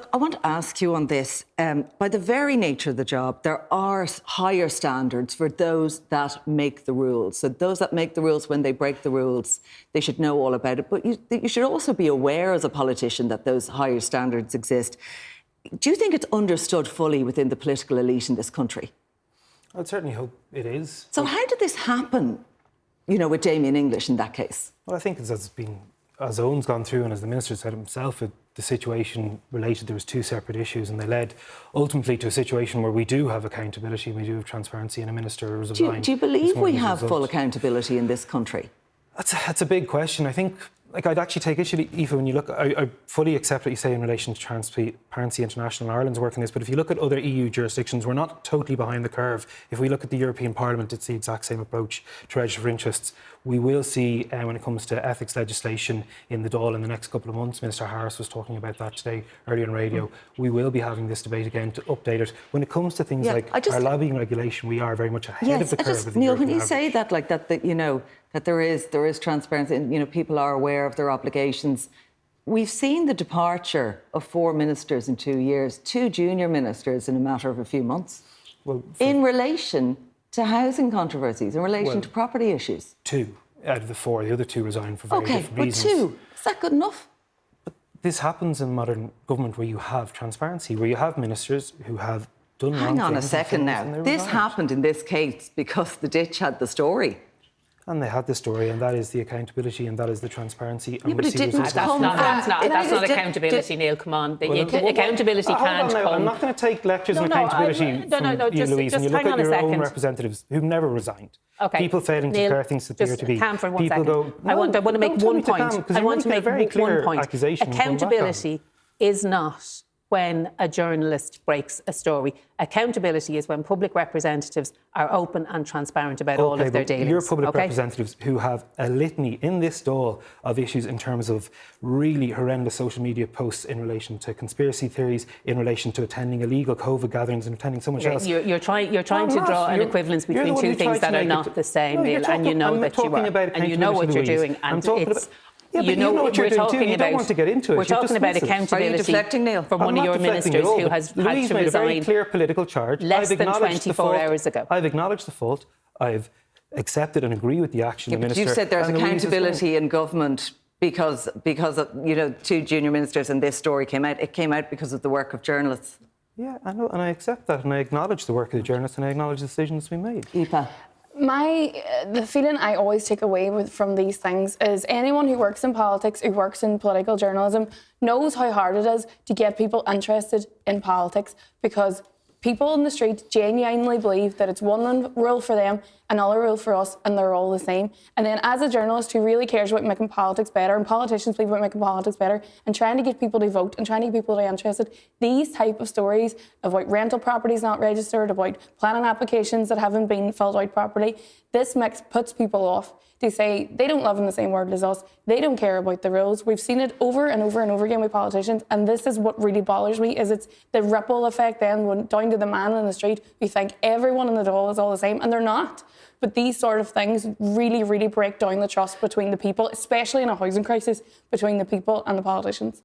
Look, I want to ask you on this. By the very nature of the job, there are higher standards for those that make the rules. So those that make the rules, when they break the rules, they should know all about it. But you should also be aware as a politician that those higher standards exist. Do you think it's understood fully within the political elite in this country? I'd certainly hope it is. So how did this happen, you know, with Damien English in that case? Well, I think as Owen's gone through and as the Minister said himself, the situation related, there was two separate issues and they led ultimately to a situation where we do have accountability, we do have transparency, and a Minister resigned. Do you believe we have full accountability in this country? That's a big question. I think, I'd actually take issue, Aoife, when you look, I fully accept what you say in relation to Transparency International and Ireland's work in this, but if you look at other EU jurisdictions, we're not totally behind the curve. If we look at the European Parliament, it's the exact same approach to register for interests. We will see, when it comes to ethics legislation in the Dáil in the next couple of months, Minister Harris was talking about that today, earlier on radio, we will be having this debate again to update it. When it comes to things like our lobbying regulation, we are very much ahead of the curve. Neale, when you say that, like that you know, that there is transparency and, you know, people are aware of their obligations. We've seen the departure of 4 ministers in 2 years, 2 junior ministers in a matter of a few months, in relation to housing controversies, in relation to property issues. 2 out of the 4, the other 2 resigned for very different reasons. Okay, but 2, is that good enough? But this happens in modern government where you have transparency, where you have ministers who have done wrong things. Hang on a second now. This happened in this case because the ditch had the story. And they had the story, and that is the accountability, and that is the transparency. Yeah, but it didn't come That's not accountability, Neale, come on. Accountability can't come. I'm not going to take lectures on accountability from you, Louise. And you look at your own representatives who've never resigned. Okay. People failing to declare things that appear to be. Calm for 1 second. I want to make one point. I want to make one point. Accountability is not when a journalist breaks a story. Accountability is when public representatives are open and transparent about all of their dealings. Your public representatives who have a litany in this Dáil of issues in terms of really horrendous social media posts in relation to conspiracy theories, in relation to attending illegal COVID gatherings and attending so much else. You're trying to draw an equivalence between two things that are not the same, Neale, and you know that you are. And you know what you're doing. And it's... Yeah, but you know what you're doing too. You don't want to get into it. We're talking about accountability. Are you deflecting, Neale? From one of your ministers who has had to Louise made a very clear political charge. Less than 24 hours ago. I've acknowledged the fault. I've accepted and agree with the action the minister. You said there's accountability in government because of, you know, 2 junior ministers and this story came out. It came out because of the work of journalists. Yeah, I know, and I accept that, and I acknowledge the work of the journalists, and I acknowledge the decisions we made. Aoife. The feeling I always take away from these things is anyone who works in politics, who works in political journalism, knows how hard it is to get people interested in politics, because people in the street genuinely believe that it's one rule for them, another rule for us, and they're all the same. And then as a journalist who really cares about making politics better, and politicians believe about making politics better, and trying to get people to vote and trying to get people to be interested, these type of stories about rental properties not registered, about planning applications that haven't been filled out properly, this puts people off. They say they don't live in the same world as us. They don't care about the rules. We've seen it over and over and over again with politicians, and this is what really bothers me, is it's the ripple effect then when down to the man in the street who think everyone in the Dáil is all the same, and they're not. But these sort of things really, really break down the trust between the people, especially in a housing crisis, between the people and the politicians.